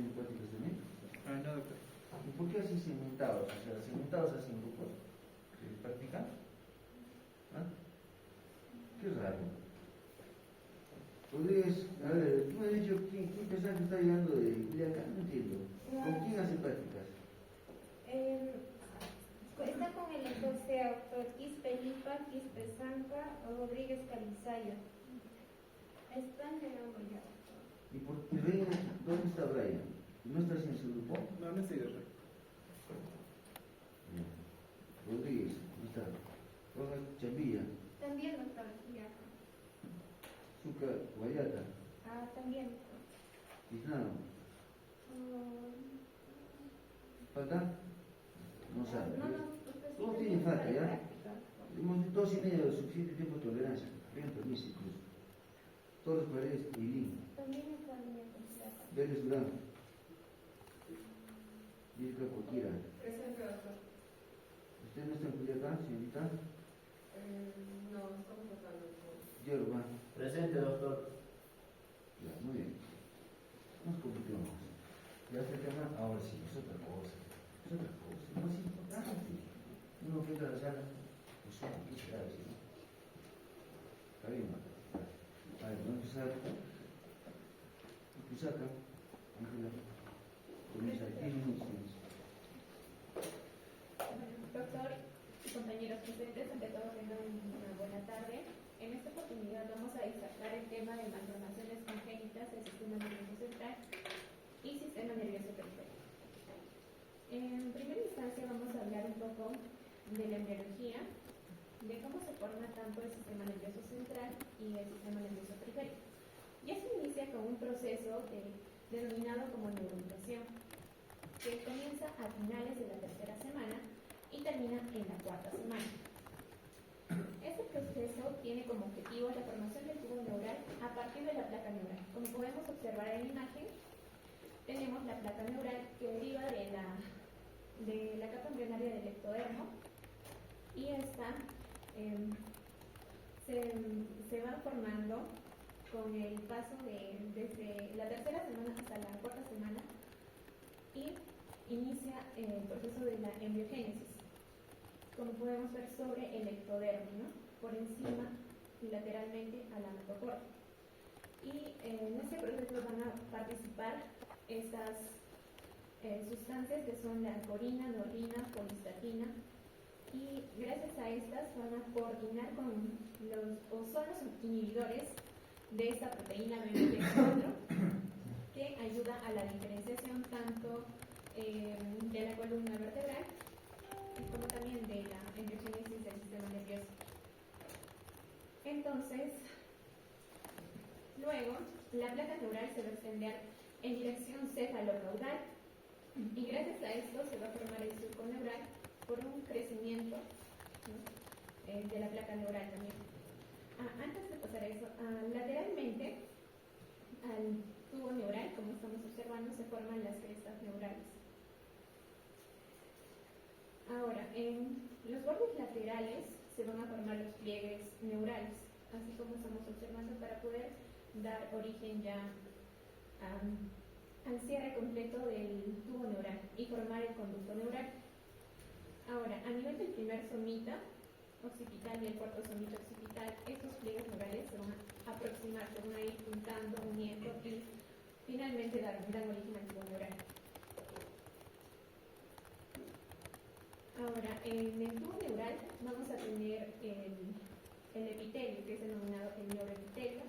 simpáticas también? No, doctor. ¿Y por qué así segmentados? O sea, segmentados así en grupos de práctica. ¿Ah? Qué raro. Podrías, a ver, tú me has dicho quién pensás que está llegando de Culiacán, no entiendo. ¿Con quién hace prácticas? Está con el doctor Quispe Lipa, Quispe Zanca, Rodríguez Calizaya. Están llegando ya. ¿Y por qué Reina? ¿Dónde está Brian? ¿No estás en su grupo? No, no estoy de acuerdo. Rodríguez, ¿dónde está? Rojas Chambilla, También doctor, ya. Zucca Guayata, También. Tiznado. ¿Falta? No sabe. Todos tienen falta, ¿ya? Hemos 2,5 de suficiente tiempo de tolerancia. Bien, permiso incluso. Todos los paredes y Lin. También está bien completa. Vélez Durán. Yirka Coquira. Presente, doctor. ¿Usted no está en Culiacán, señorita? No, estamos tratando con... Yerba. Presente, doctor. Ya, muy bien. Nos compliquemos. Ya este tema, ahora sí, es otra cosa. Es otra cosa, es más importante. Uno que entra a la sala, pues ¿qué será eso? Está bien, a ver, vamos a empezar. Saca, Ángela, comienza, 10 minutos. Doctor y compañeros presentes, ante todo tengan una buena tarde. En esta oportunidad vamos a destacar el tema de malformaciones congénitas del sistema nervioso central y sistema nervioso periférico. En primera instancia vamos a hablar un poco de la embriología, de cómo se forma tanto el sistema nervioso central y el sistema nervioso periférico. Ya se inicia con un proceso denominado como neuromutación, que comienza a finales de la tercera semana y termina en la cuarta semana. Este proceso tiene como objetivo la formación del tubo neural a partir de la placa neural. Como podemos observar en la imagen, tenemos la placa neural que deriva de la capa embrionaria del ectodermo y esta se va formando con el paso desde la tercera semana hasta la cuarta semana y inicia el proceso de la embriogénesis, como podemos ver sobre el ectodermo, ¿no? Por encima y lateralmente a la mitocordia. Y en este proceso van a participar estas sustancias que son la corina, norina, polistatina, y gracias a estas van a coordinar son los inhibidores de esta proteína BMP4 que ayuda a la diferenciación tanto de la columna vertebral como también de la embriogénesis del sistema nervioso. Entonces, luego la placa neural se va a extender en dirección cefalocaudal y gracias a esto se va a formar el surco neural por un crecimiento, ¿no? De la placa neural también. Antes de pasar a eso, lateralmente al tubo neural, como estamos observando, se forman las crestas neurales. Ahora, en los bordes laterales se van a formar los pliegues neurales, así como estamos observando, para poder dar origen ya al cierre completo del tubo neural y formar el conducto neural. Ahora, a nivel del primer somita occipital y el cuarto somito occipital, estos pliegues neurales se van a aproximar, se van a ir juntando, uniendo y finalmente dan origen al tubo neural. Ahora, en el tubo neural vamos a tener el epitelio, que es denominado el neuroepitelio,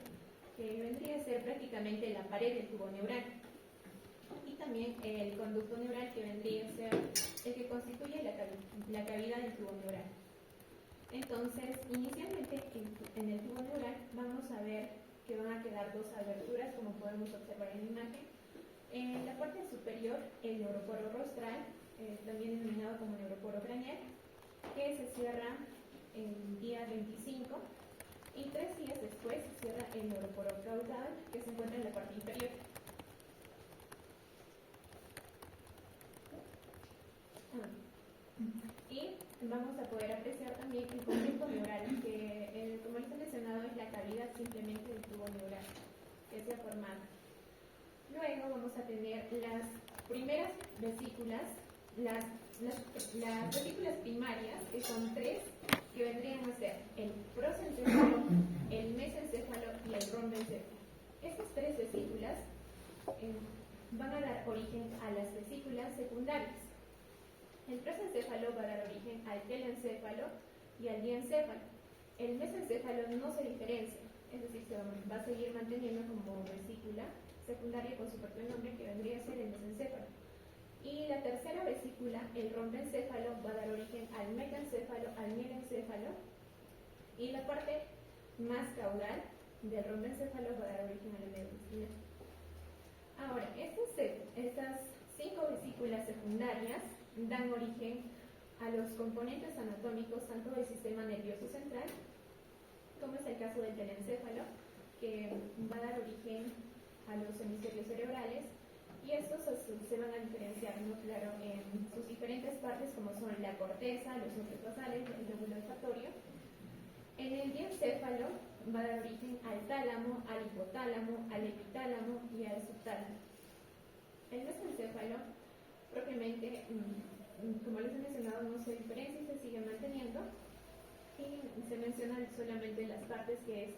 que vendría a ser prácticamente la pared del tubo neural. Y también el conducto neural, que vendría a ser el que constituye la cavidad del tubo neural. Entonces, inicialmente en el tubo neural vamos a ver que van a quedar dos aberturas, como podemos observar en la imagen. En la parte superior, el neuroporo rostral, también denominado como neuroporo craneal, que se cierra el día 25 y 3 días después se cierra el neuroporo caudal, que se encuentra en la parte inferior. Y vamos a poder apreciar también el conducto neural, que como les he mencionado es la cavidad simplemente del tubo neural que se ha formado. Luego vamos a tener las primeras vesículas, las vesículas primarias, que son tres, que vendrían a ser el prosencéfalo, el mesencéfalo y el rombencéfalo. Estas tres vesículas van a dar origen a las vesículas secundarias. El prosencéfalo va a dar origen al telencéfalo y al diencéfalo. El mesencéfalo no se diferencia, es decir, se va a seguir manteniendo como vesícula secundaria con su propio nombre, que vendría a ser el mesencéfalo. Y la tercera vesícula, el rombencéfalo, va a dar origen al metancéfalo, al mielencéfalo, y la parte más caudal del rombencéfalo va a dar origen a la médula espinal. Ahora, estas 5 vesículas secundarias dan origen a los componentes anatómicos tanto del sistema nervioso central, como es el caso del telencéfalo, que va a dar origen a los hemisferios cerebrales, y estos se van a diferenciar, ¿no? Claro, en sus diferentes partes, como son la corteza, los núcleos basales, el lóbulo olfatorio. En el diencéfalo va a dar origen al tálamo, al hipotálamo, al epitálamo y al subtálamo. El mesencéfalo, propiamente, como les he mencionado, no se diferencia y se sigue manteniendo, y se mencionan solamente las partes que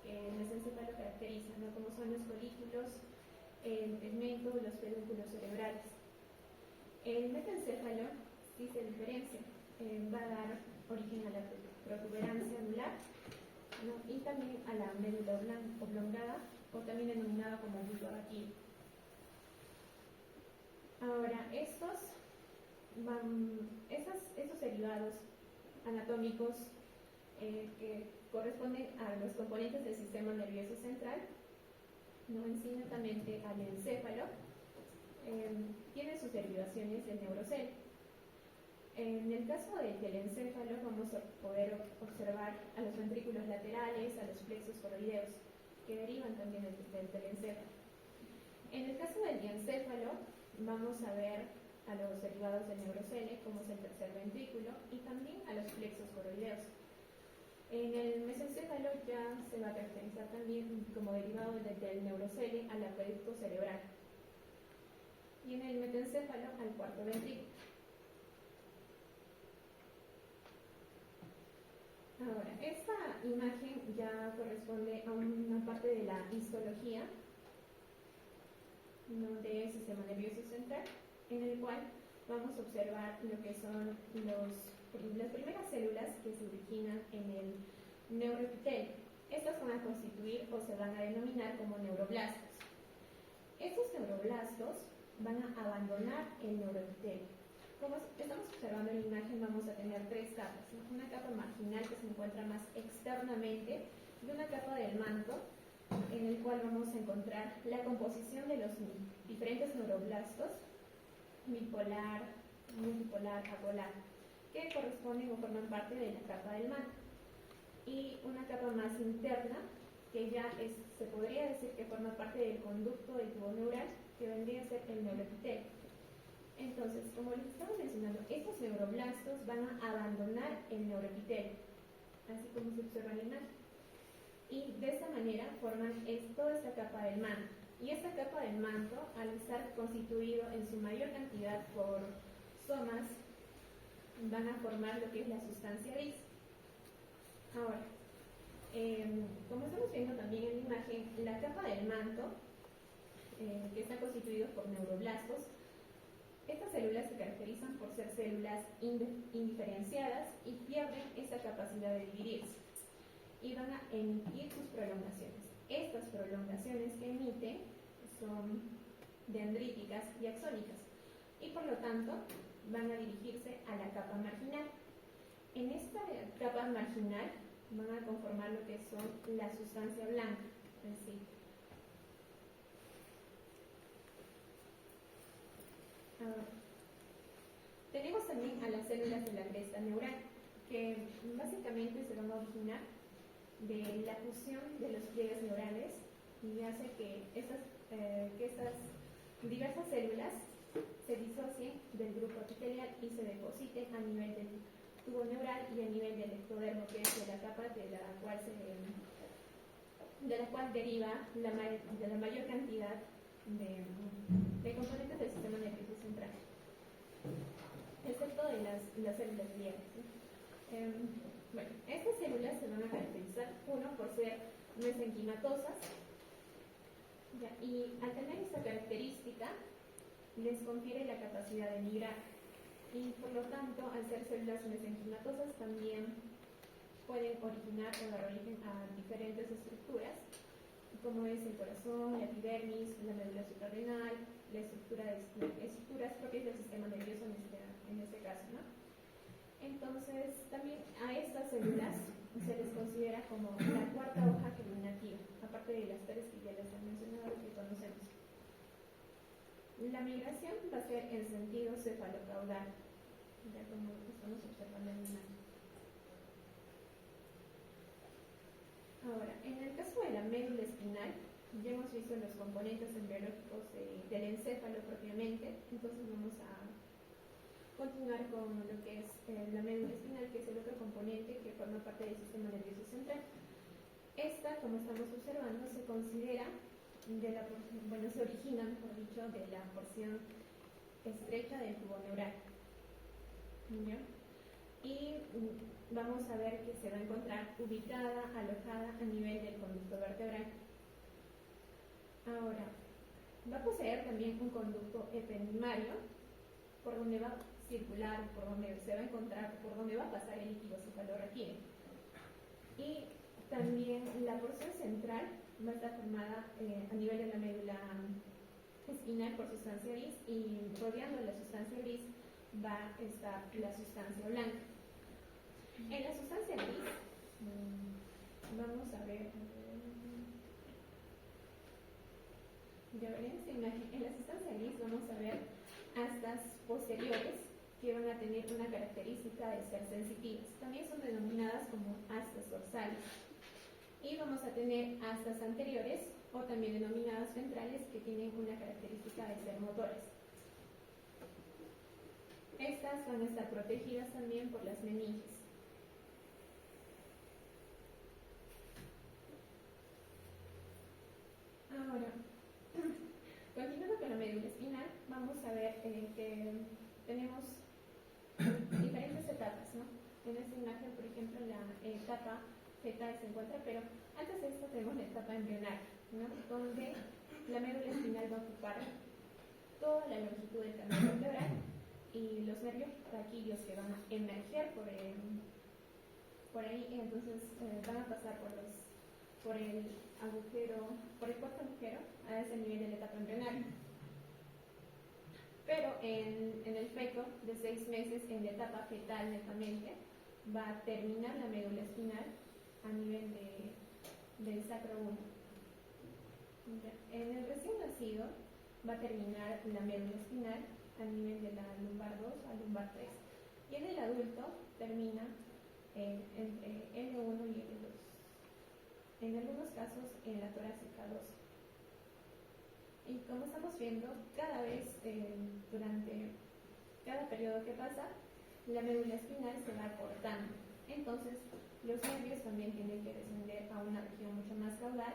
el mesencéfalo caracterizan, ¿no? Como son los folículos, el tegmento, los pedúnculos cerebrales. El metancéfalo sí se diferencia, va a dar origen a la protuberancia anular, ¿no? Y también a la médula oblongada, o también denominada como bulbo aquí. Ahora, estos derivados anatómicos que corresponden a los componentes del sistema nervioso central, no en sí netamente al encéfalo, tienen sus derivaciones del neurocel. En el caso del telencéfalo vamos a poder observar a los ventrículos laterales, a los plexos coroideos, que derivan también del telencéfalo. En el caso del diencéfalo vamos a ver a los derivados del neurocele, como es el tercer ventrículo, y también a los plexos coroideos. En el mesencéfalo ya se va a caracterizar también como derivado del neurocele al acueducto cerebral. Y en el metancéfalo al cuarto ventrículo. Ahora, esta imagen ya corresponde a una parte de la histología, ¿no?, del sistema nervioso central, en el cual vamos a observar lo que son las primeras células que se originan en el neuroepitelio. Estas van a constituir o se van a denominar como neuroblastos. Estos neuroblastos van a abandonar el neuroepitelio. Como estamos observando en la imagen, vamos a tener tres capas, ¿no? Una capa marginal que se encuentra más externamente y una capa del manto, en el cual vamos a encontrar la composición de los diferentes neuroblastos, bipolar, multipolar, apolar, que corresponden o forman parte de la capa del manto. Y una capa más interna, que ya se podría decir que forma parte del conducto del tubo neural, que vendría a ser el neuroepitelio. Entonces, como les estaba mencionando, estos neuroblastos van a abandonar el neuroepitelio, así como se observa en la imagen. Y de esta manera forman toda esta capa del manto. Y esta capa del manto, al estar constituido en su mayor cantidad por somas, van a formar lo que es la sustancia gris. Ahora, como estamos viendo también en la imagen, la capa del manto, que está constituido por neuroblastos, estas células se caracterizan por ser células indiferenciadas y pierden esa capacidad de dividirse y van a emitir sus prolongaciones. Estas prolongaciones que emiten son dendríticas y axónicas y por lo tanto van a dirigirse a la capa marginal. En esta capa marginal van a conformar lo que son la sustancia blanca en sí. Tenemos también a las células de la cresta neural, que básicamente se van a originar de la fusión de los pliegues neurales y hace que estas diversas células se disocien del grupo epitelial y se depositen a nivel del tubo neural y a nivel del ectodermo, que es de la capa de la cual deriva la mayor cantidad de componentes central, excepto de las células gliales, ¿no? Bueno, estas células se van a caracterizar, uno, por ser mesenquimatosas, ¿ya? Y al tener esta característica, les confiere la capacidad de migrar. Y por lo tanto, al ser células mesenquimatosas, también pueden originar o dar origen a diferentes estructuras, como es el corazón, la epidermis, la médula suprarrenal, las estructuras propias del sistema nervioso en este caso, ¿no? Entonces, también a estas células se les considera como la cuarta hoja germinativa, aparte de las tres que ya les he mencionado que conocemos. La migración va a ser en sentido cefalocaudal, ya como estamos observando en la imagen. Ahora, en el caso de la médula espinal, ya hemos visto los componentes embriológicos del encéfalo propiamente, entonces vamos a continuar con lo que es la médula espinal, que es el otro componente que forma parte del sistema nervioso central. Esta, como estamos observando, se considera se origina, mejor dicho, de la porción estrecha del tubo neural. ¿Ya? Y vamos a ver que se va a encontrar ubicada, alojada a nivel del conducto vertebral. Ahora, va a poseer también un conducto ependimario, por donde va a circular, por donde se va a encontrar, por donde va a pasar el líquido cefalorraquídeo. Y también la porción central va a estar formada a nivel de la médula espinal por sustancia gris, y rodeando la sustancia gris va a estar la sustancia blanca. En la sustancia gris, vamos a ver, ya veré esta imagen. En la sustancia gris vamos a ver astas posteriores que van a tener una característica de ser sensitivas. También son denominadas como astas dorsales. Y vamos a tener astas anteriores, o también denominadas ventrales, que tienen una característica de ser motores. Estas van a estar protegidas también por las meninges. Ahora, continuando con la médula espinal, vamos a ver que tenemos diferentes etapas, ¿no? En esta imagen, por ejemplo, la etapa fetal se encuentra, pero antes de esto tenemos la etapa embrionaria, ¿no? Donde la médula espinal va a ocupar toda la longitud del canal vertebral, y los nervios raquídeos que van a emerger por ahí, entonces van a pasar por el cuarto agujero a ese nivel de la etapa embrionaria. Pero en el feto de 6 meses, en la etapa fetal netamente, va a terminar la médula espinal a nivel del sacro 1. En el recién nacido va a terminar la médula espinal a nivel de la lumbar 2 a lumbar 3. Y en el adulto termina entre L1 y L2. En algunos casos en la torácica 2. Y como estamos viendo, cada vez durante cada periodo que pasa, la médula espinal se va acortando. Entonces, los nervios también tienen que descender a una región mucho más caudal,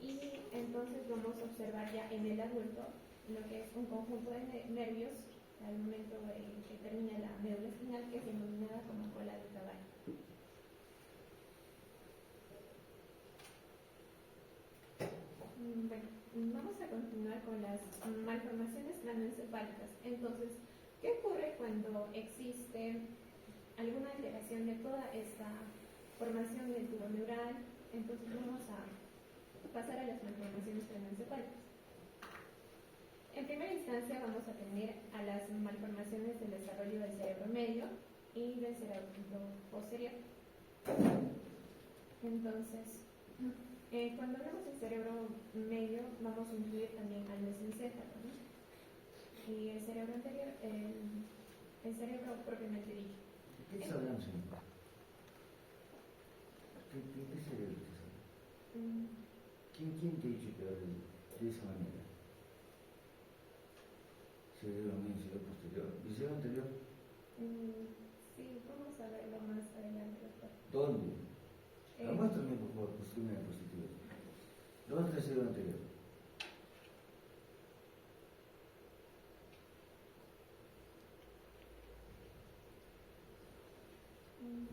y entonces vamos a observar ya en el adulto lo que es un conjunto de nervios al momento de que termina la médula espinal, que es denominada como cola de caballo. Bueno, vamos a continuar con las malformaciones cranoencefálicas. Entonces, ¿qué ocurre cuando existe alguna alteración de toda esta formación del tubo neural? Entonces vamos a pasar a las malformaciones cranoencefálicas. En primera instancia vamos a tener a las malformaciones del desarrollo del cerebro medio y del cerebro posterior. Entonces, cuando hablamos del cerebro medio, vamos a incluir también al mesencéfalo, ¿no? Y el cerebro anterior, el cerebro propiamente dicho. ¿Qué sabemos, señor? ¿Qué cerebro es eso? ¿Quién te ha dicho que hable de esa manera? Cerebro medio, cerebro posterior. ¿Y el cerebro anterior? Sí, vamos a verlo más adelante, doctor. ¿Dónde? Muéstrame, por favor, posterior y positivo. ¿Dónde está el cerebro anterior?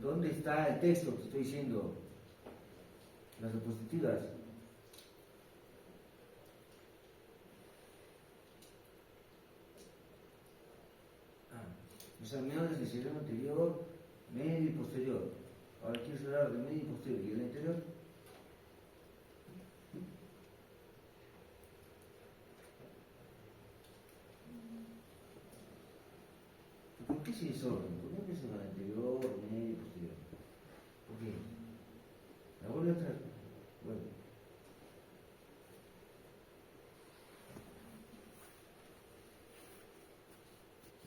¿Dónde está el texto que estoy diciendo? Las diapositivas. Los examinados del cerebro anterior, medio y posterior. Ahora quiero hablar de medio y posterior. ¿Y el anterior? ¿Por qué ese desorden? ¿Por qué empieza con el anterior, medio y posterior? ¿Por qué? La vuelvo a traer. Bueno.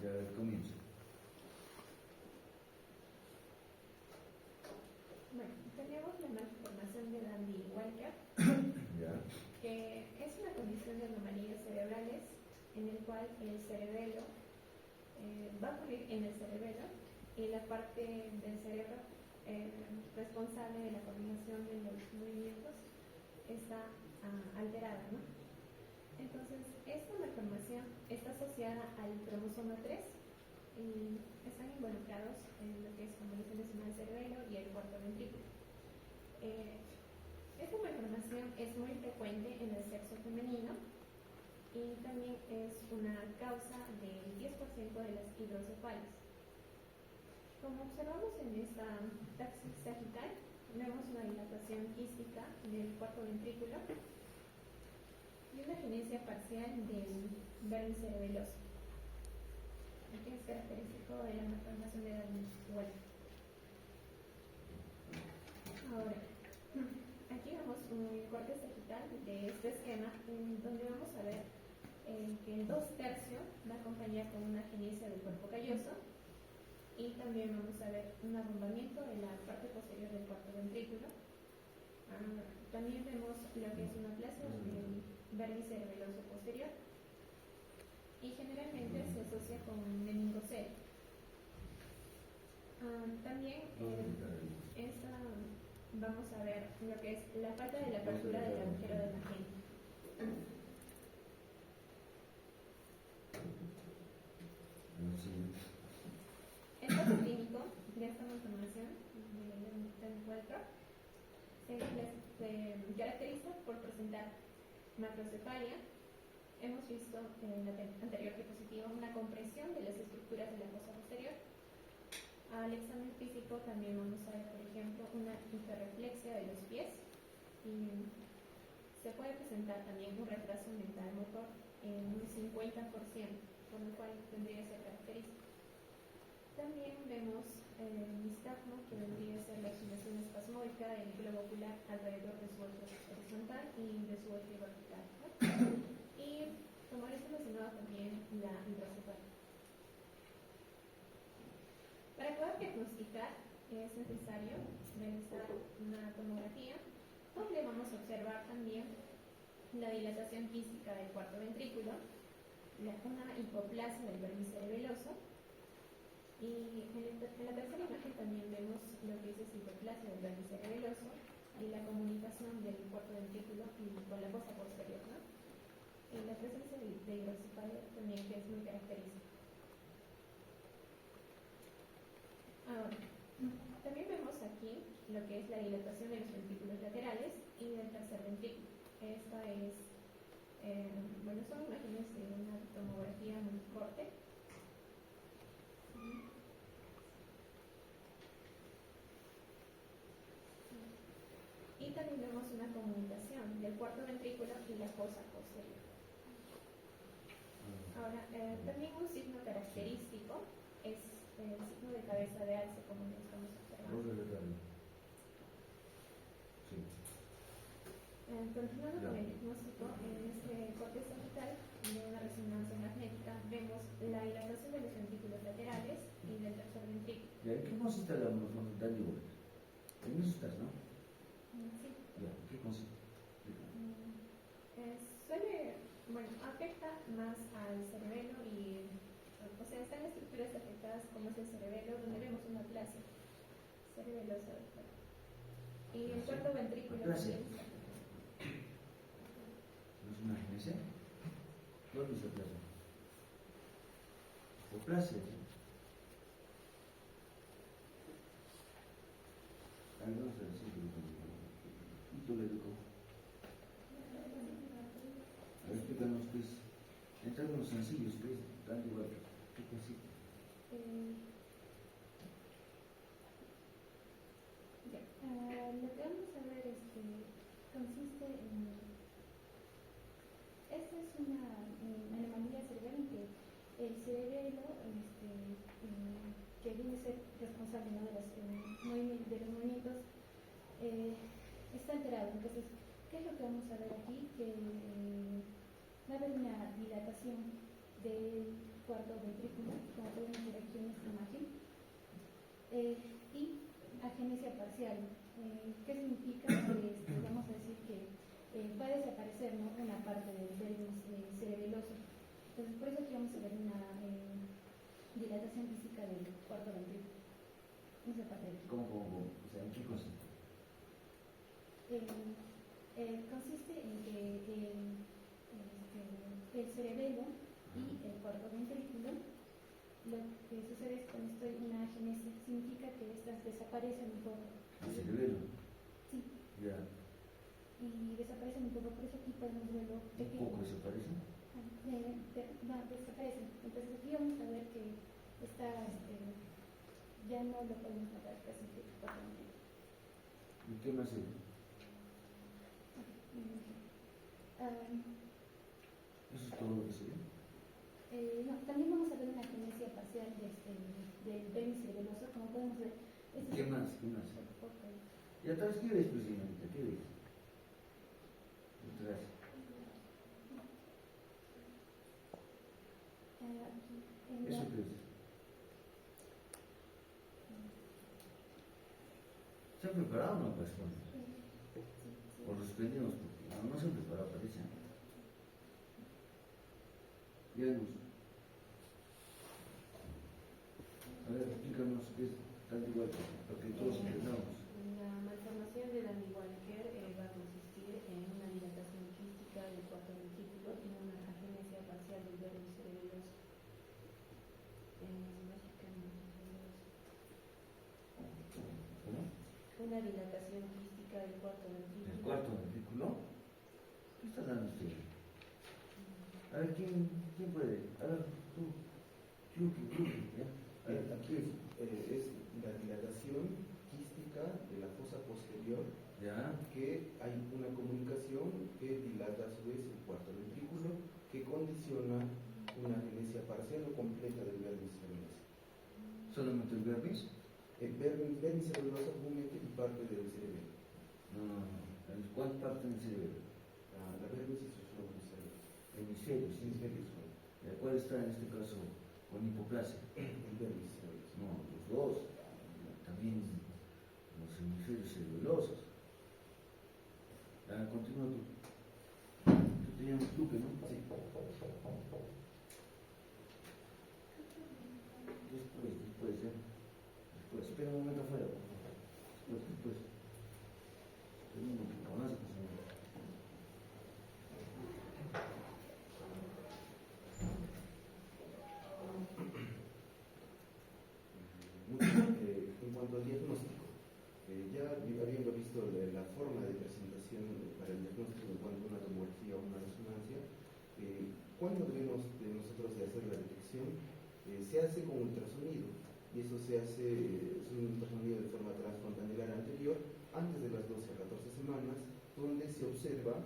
Ya comienzo. Bueno, tenemos la malformación de Dandy-Walker, Ya. que es una condición de anomalías cerebrales en el cual el cerebelo va a ocurrir en el cerebelo y la parte del cerebro responsable de la coordinación de los movimientos está alterada, ¿no? Entonces, esta malformación está asociada al cromosoma 3 y están involucrados en lo que es, como les mencioné, el cerebelo y el cuarto ventrículo. Esta malformación es muy frecuente en el sexo femenino y también es una causa del 10% de las hidrocefalas. Como observamos en esta taxis sagital, vemos una dilatación quística del cuarto ventrículo y una agenesia parcial del vermis cerebeloso, que es característico de la malformación de Dandy-Walker. Ahora, aquí vemos un corte sagital de este esquema, en donde vamos a ver que el 2/3 va a acompañar con una agenesia del cuerpo calloso y también vamos a ver un arrumbamiento de la parte posterior del cuarto ventrículo. También vemos lo que es una aplasia del vermis cerebeloso posterior y generalmente se asocia con meningocele. También vamos a ver lo que es la falta de la apertura del agujero de la gente. El caso clínico de esta malformación de Walker se caracteriza por presentar macrocefalia. Hemos visto en la anterior diapositiva una compresión de las estructuras de la fosa posterior. Al examen físico también vamos a ver, por ejemplo, una hiperreflexia de los pies y se puede presentar también un retraso mental motor en un 50%, por lo cual tendría que ser característico. También vemos nistagmo, que vendría a ser la oscilación espasmódica del globo ocular alrededor de su eje horizontal y de su eje vertical, ¿no? Y como les he mencionado también la hidrocefalia. Para poder diagnosticar es necesario realizar una tomografía donde vamos a observar también la dilatación quística del cuarto ventrículo, una hipoplasia del vermis cerebeloso y en la tercera imagen también vemos lo que es hipoplasia del vermis cerebeloso y la comunicación del cuarto ventrículo con la fosa posterior, ¿no? Y la presencia de hidrocefalia también, que es muy característica. Ahora, también vemos aquí lo que es la dilatación de los ventrículos laterales y del tercer ventrículo. Esta es, bueno, son imágenes de una tomografía muy corte. Y también vemos una comunicación del cuarto ventrículo y la fosa posterior. Ahora, también un signo característico es el signo de cabeza de alce, como lo estamos observando. Sí. Continuando con el diagnóstico, en este corte sagital de una resonancia magnética vemos la dilatación de los ventrículos laterales y del tercer ventrículo. ¿En qué consiste la malformación de Dandy-Walker? En eso estás, ¿no? Sí. Ya, ¿en qué consiste? Bueno, afecta más al cerebelo y, o sea, están estructuras afectadas como es el cerebelo, donde vemos una aplasia cerebelosa. Y el cuarto ventrículo Aplasia. también. ¿No es una agenesia? ¿Dónde se aplasia? Hipoplasia, ¿sí? Vamos a decir, ¿y tú le digo? A ver, explícanos qué es, en términos sencillos, qué es tan igual, qué consiste. Ya, lo que vamos a ver consiste en. Esta es una anomalía cerebral en que el cerebelo, que viene a ser responsable, ¿no?, de los movimientos, está alterado. Entonces, ¿qué es lo que vamos a ver aquí? Que va a haber una dilatación del cuarto ventrículo, como podemos ver aquí en esta imagen, y agenesia parcial. ¿Qué significa? Vamos a decir que va a desaparecer, ¿no?, una parte del dermis cerebeloso. Entonces, por eso aquí vamos a ver una dilatación física del cuarto ventrículo. Esa parte de aquí. ¿Cómo? O sea, ¿en qué consiste? Consiste en que el cerebelo y el cuarto ventrículo, lo que sucede es con esto una agenesia, significa que estas desaparecen un poco. ¿El cerebelo? Sí. Ya. Y desaparecen un poco, por eso aquí podemos verlo ¿Un pequeño. poco desaparece? No, desaparecen. Entonces aquí vamos a ver que está, ya no lo podemos notar casi que totalmente. ¿Y qué más es? ¿Eso es todo lo que se ve? No, también vamos a ver una agenesia parcial del dermis cerebeloso, como podemos ver. ¿Qué más? ¿Qué más? Okay. ¿Y atrás qué ves, presidente? ¿Qué ves? Atrás. ¿Eso qué es? ¿Se han preparado o no, pues? O los suspendimos porque no se han preparado, parece. Ya nos. A ver, explícanos qué es tan igual, para que todos entendamos. La malformación de Danny-Walker va a consistir en una dilatación quística del cuarto ventrículo y una agenesia parcial del dermis cerebeloso. ¿Cómo? Una dilatación quística del cuarto ventrículo. ¿El cuarto ventrículo? ¿Qué está dando usted? A ver, ¿quién puede? A ver, tú. ¿Ya? A ver, Aquí es la dilatación quística de la fosa posterior, ¿Ya? que hay una comunicación que dilata a su vez el cuarto ventrículo, que condiciona una agenesia parcial o completa del dermis cerebeloso. ¿Solamente el vermis? El dermis cerebeloso comúnmente y parte del cerebelo. No. ¿Cuál parte del cerebro? La dermis y sus lóbulos cerebrales. Hemisferios. Hemisferios, ¿Cuál está en este caso con hipoplasia? el dermis cerebeloso. No, los dos. También los hemisferios cerebelosos. Continúa tú. Tú tenías un truque, ¿no? Sí. Después, ¿eh? Después. Espera un momento afuera, por favor. Después. Espera un momento. Avance, por favor. En cuanto al diagnóstico, ya habiendo visto la forma de presentación para el diagnóstico en cuanto a una tomografía o una resonancia, ¿cuándo debemos de nosotros de hacer la detección? Se hace con ultrasonido, y eso se hace, es un ultrasonido de forma transfrontanelar anterior, antes de las 12 a 14 semanas, donde se observa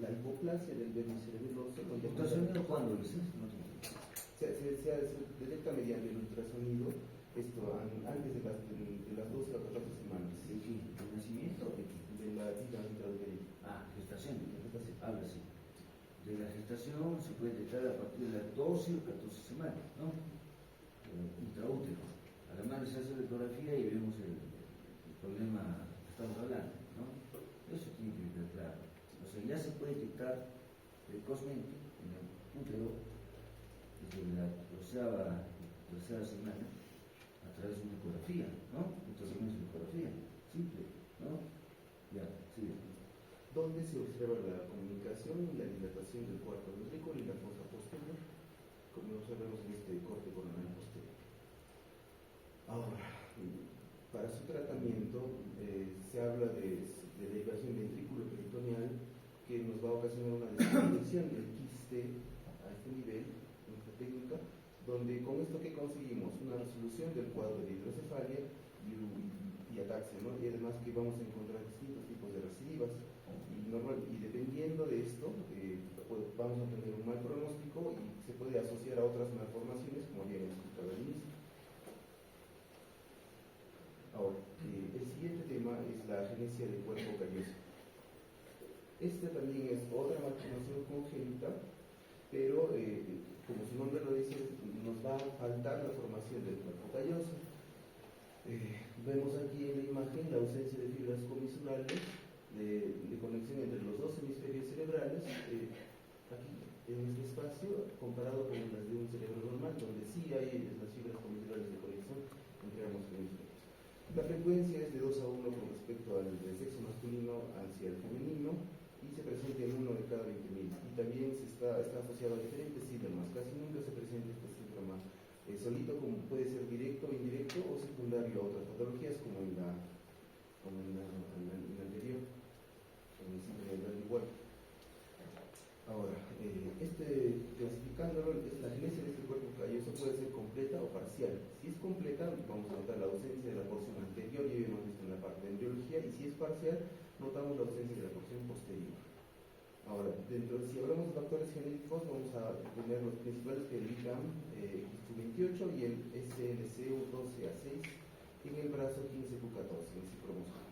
la hipoplasia del dermis cerebeloso. ¿Ultrasonido cuándo lo dices? No te entiendo. Se detecta mediante el ultrasonido, esto antes de las 12 a 14 semanas. ¿De qué? ¿De nacimiento o de qué? De la vida intrauterina. Gestación. Habla así. De la gestación se puede detectar a partir de las 12 o 14 semanas, ¿no? Intraútero. A la madre se hace la ecografía y vemos el problema que estamos hablando, ¿no? Eso tiene que quedar claro. O sea, ya se puede detectar precozmente en el útero desde la 12ª semana a través de una ecografía, ¿no? Entonces es una ecografía simple, ¿no? Ya, sigue. Donde se observa la comunicación y la dilatación del cuarto ventrículo y la fosa posterior, como observamos en este corte coronal posterior. Ahora, para su tratamiento se habla de derivación ventrículo-peritoneal que nos va a ocasionar una descompresión del quiste a este nivel, en esta técnica, donde con esto que conseguimos una resolución del cuadro de hidrocefalia y ataxia, ¿no? Y además que vamos a encontrar distintos tipos de recidivas y dependiendo de esto pues vamos a tener un mal pronóstico y se puede asociar a otras malformaciones como habíamos explicado al inicio. Ahora, el siguiente tema es la agenesia del cuerpo calloso. Esta también es otra malformación congénita, pero como su nombre lo dice, nos va a faltar la formación del cuerpo calloso. Vemos aquí en la imagen la ausencia de fibras comisurales de conexión entre los dos hemisferios cerebrales, aquí en este espacio, comparado con las de un cerebro normal, donde sí hay las fibras comisurales de conexión entre ambos hemisferios. La frecuencia es de 2 a 1 con respecto al del sexo masculino hacia el femenino y se presenta en 1 de cada 20.000. Y también está asociado a diferentes síndromes. Casi nunca se presenta este síndrome solito, como puede ser directo o indirecto o secundario a otras patologías como en la anterior, en el síndrome del igual. Ahora, clasificándolo, la agenesia de este cuerpo calloso puede ser completa o parcial. Si es completa, vamos a notar la ausencia de la porción anterior, ya habíamos visto en la parte de embriología, y si es parcial, notamos la ausencia de la porción posterior. Ahora, si hablamos de factores genéticos, vamos a tener los principales que indican XQ28 y el SLCU12A6 en el brazo 15Q14, en ese cromosoma.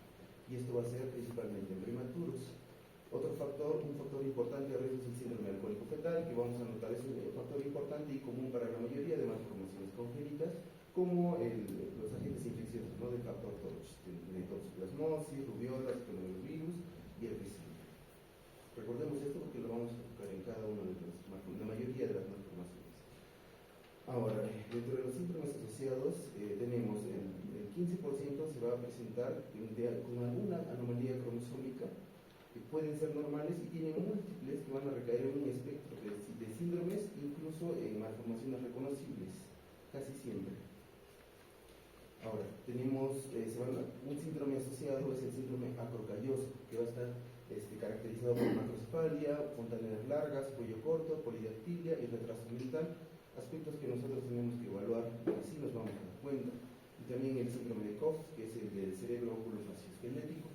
Y esto va a ser principalmente en prematuros. Un factor importante a veces es el síndrome alcohólico fetal, que vamos a notar es un factor importante y común para la mayoría de malformaciones congénitas, como los agentes infecciosos, ¿no? Del factor TORCH, de toxoplasmosis, rubiola, virus y el ricino. Recordemos esto porque lo vamos a tocar en cada una de la mayoría de las malformaciones. Ahora, dentro de los síntomas asociados, tenemos el 15% se va a presentar con alguna anomalía cromosómica, que pueden ser normales y tienen múltiples que van a recaer en un espectro de síndromes, incluso en malformaciones reconocibles, casi siempre. Ahora, tenemos un síndrome asociado, es el síndrome acrocalloso, que va a estar caracterizado por macrocefalia, fontanelas largas, cuello corto, polidactilia y retraso mental, aspectos que nosotros tenemos que evaluar y así nos vamos a dar cuenta. Y también el síndrome de Cox, que es el del cerebro oculofaciosquelético,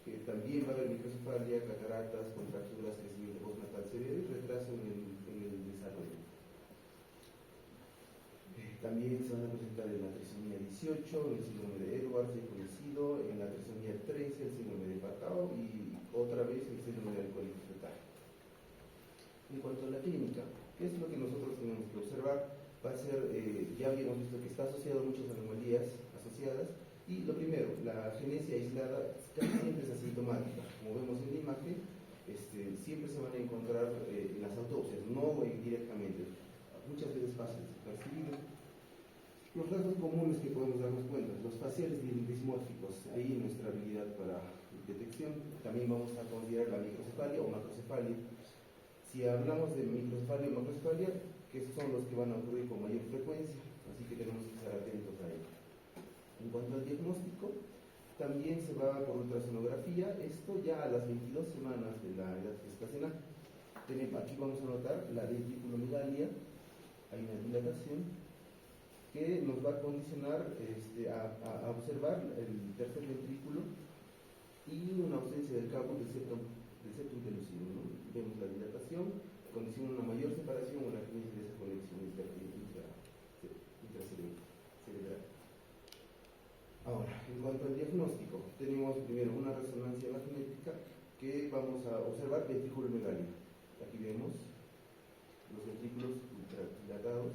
que también va a haber microcefalia, cataratas, contracturas, crecimiento postnatal severo y retraso en el desarrollo. También se van a presentar en la trisomía 18, en el síndrome de Edwards, ya conocido, en la trisomía 13, el síndrome de Patau y otra vez el síndrome de alcohólico fetal. En cuanto a la clínica, ¿qué es lo que nosotros tenemos que observar? Va a ser, ya habíamos visto que está asociado a muchas anomalías asociadas. Y lo primero, la agenesia aislada casi siempre es asintomática. Como vemos en la imagen, siempre se van a encontrar en las autopsias, no directamente. Muchas veces pasa desapercibido. Los rasgos comunes que podemos darnos cuenta, los faciales dismórficos, ahí nuestra habilidad para detección. También vamos a considerar la microcefalia o macrocefalia. Si hablamos de microcefalia o macrocefalia, que son los que van a ocurrir con mayor frecuencia, así que tenemos que estar atentos a ello. En cuanto al diagnóstico, también se va por ultrasonografía, esto ya a las 22 semanas de la edad gestacional. Aquí vamos a notar la ventriculomegalia, hay una dilatación que nos va a condicionar a observar el tercer ventrículo y una ausencia del cabo del septum pellucino, ¿no? Vemos la dilatación, condiciona una mayor separación o la agenesia de esa conexión intracerebral. Ahora, en cuanto al diagnóstico, tenemos primero una resonancia magnética que vamos a observar ventriculomegalia. Aquí vemos los ventrículos ultradilatados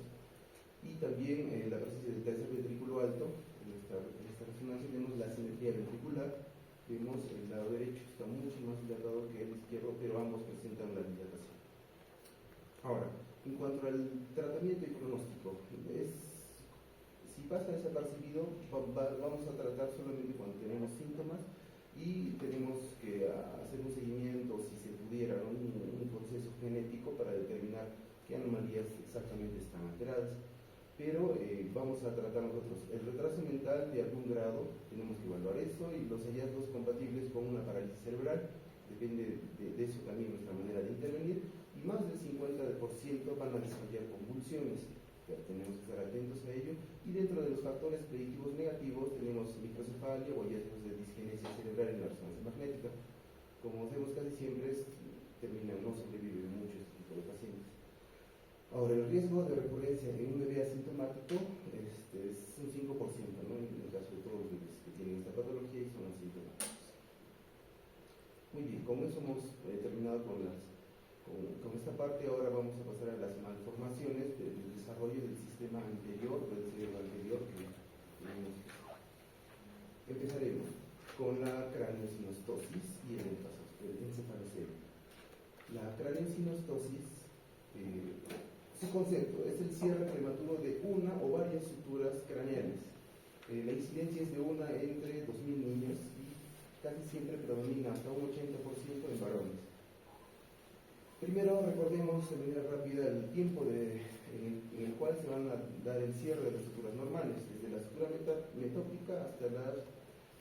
y también la presencia del tercer ventrículo alto. En esta resonancia vemos la simetría ventricular, vemos el lado derecho está mucho más dilatado que el izquierdo, pero ambos presentan la dilatación. Ahora, en cuanto al tratamiento y pronóstico, si pasa desapercibido, vamos a tratar solamente cuando tenemos síntomas y tenemos que hacer un seguimiento, si se pudiera, ¿no? un proceso genético para determinar qué anomalías exactamente están alteradas. pero vamos a tratar nosotros el retraso mental de algún grado, tenemos que evaluar eso, y los hallazgos compatibles con una parálisis cerebral, depende de eso también nuestra manera de intervenir, y más del 50% van a desarrollar convulsiones, ya tenemos que estar atentos a ello, y dentro de los factores predictivos negativos tenemos microcefalia o hallazgos de disgenesia cerebral en la resonancia magnética. Como vemos casi siempre no sobrevive mucho este tipo de pacientes. Ahora, el riesgo de recurrencia en un bebé asintomático es un 5%, ¿no? En el caso de todos los bebés que tienen esta patología y son asintomáticos. Muy bien, con eso hemos terminado con esta parte. Ahora vamos a pasar a las malformaciones del desarrollo del sistema anterior, del cerebro anterior que tenemos. Empezaremos con la craneosinostosis y el encefalocerebro. La craneosinostosis, su concepto es el cierre prematuro de una o varias suturas craneales. La incidencia es de una entre 2.000 niños y casi siempre predomina hasta un 80% en varones. Primero recordemos de manera rápida el tiempo en el cual se van a dar el cierre de las suturas normales, desde la sutura metópica hasta la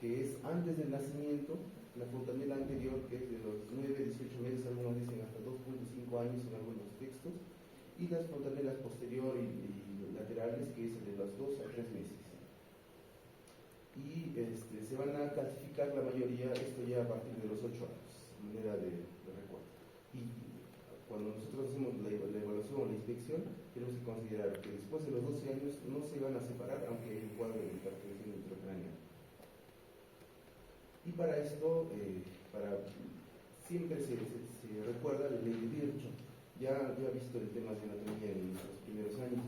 que es antes del nacimiento, la fontanela anterior, que es de los 9-18 meses, algunos dicen hasta 2.5 años en algunos textos, y las fontanelas posterior y laterales, que es de los 2 a 3 meses. Y se van a clasificar la mayoría, esto ya a partir de los 8 años, de manera de recuerdo. Y cuando nosotros hacemos la evaluación o la inspección, tenemos que considerar que después de los 12 años no se van a separar, aunque hay un cuadro de hipertensión intracraneal. Y para esto, siempre se recuerda la ley de Virchow. Ya ha visto el tema de anatomía en los primeros años,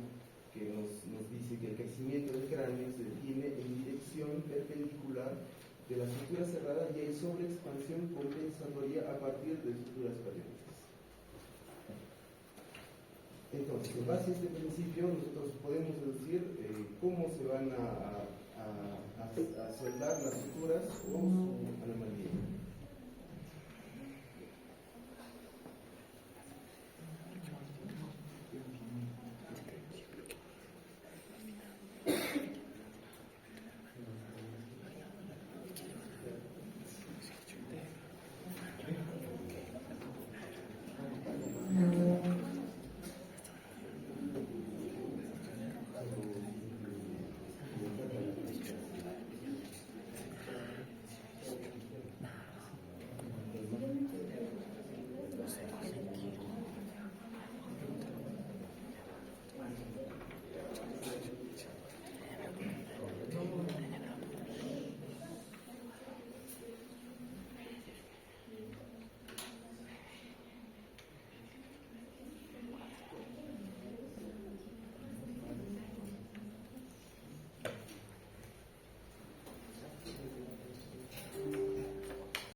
que nos dice que el crecimiento del cráneo se detiene en dirección perpendicular de la sutura cerrada y hay sobreexpansión compensatoria a partir de suturas periódicas. Entonces, en base a este principio, nosotros podemos deducir cómo se van a soldar las suturas o su anomalía.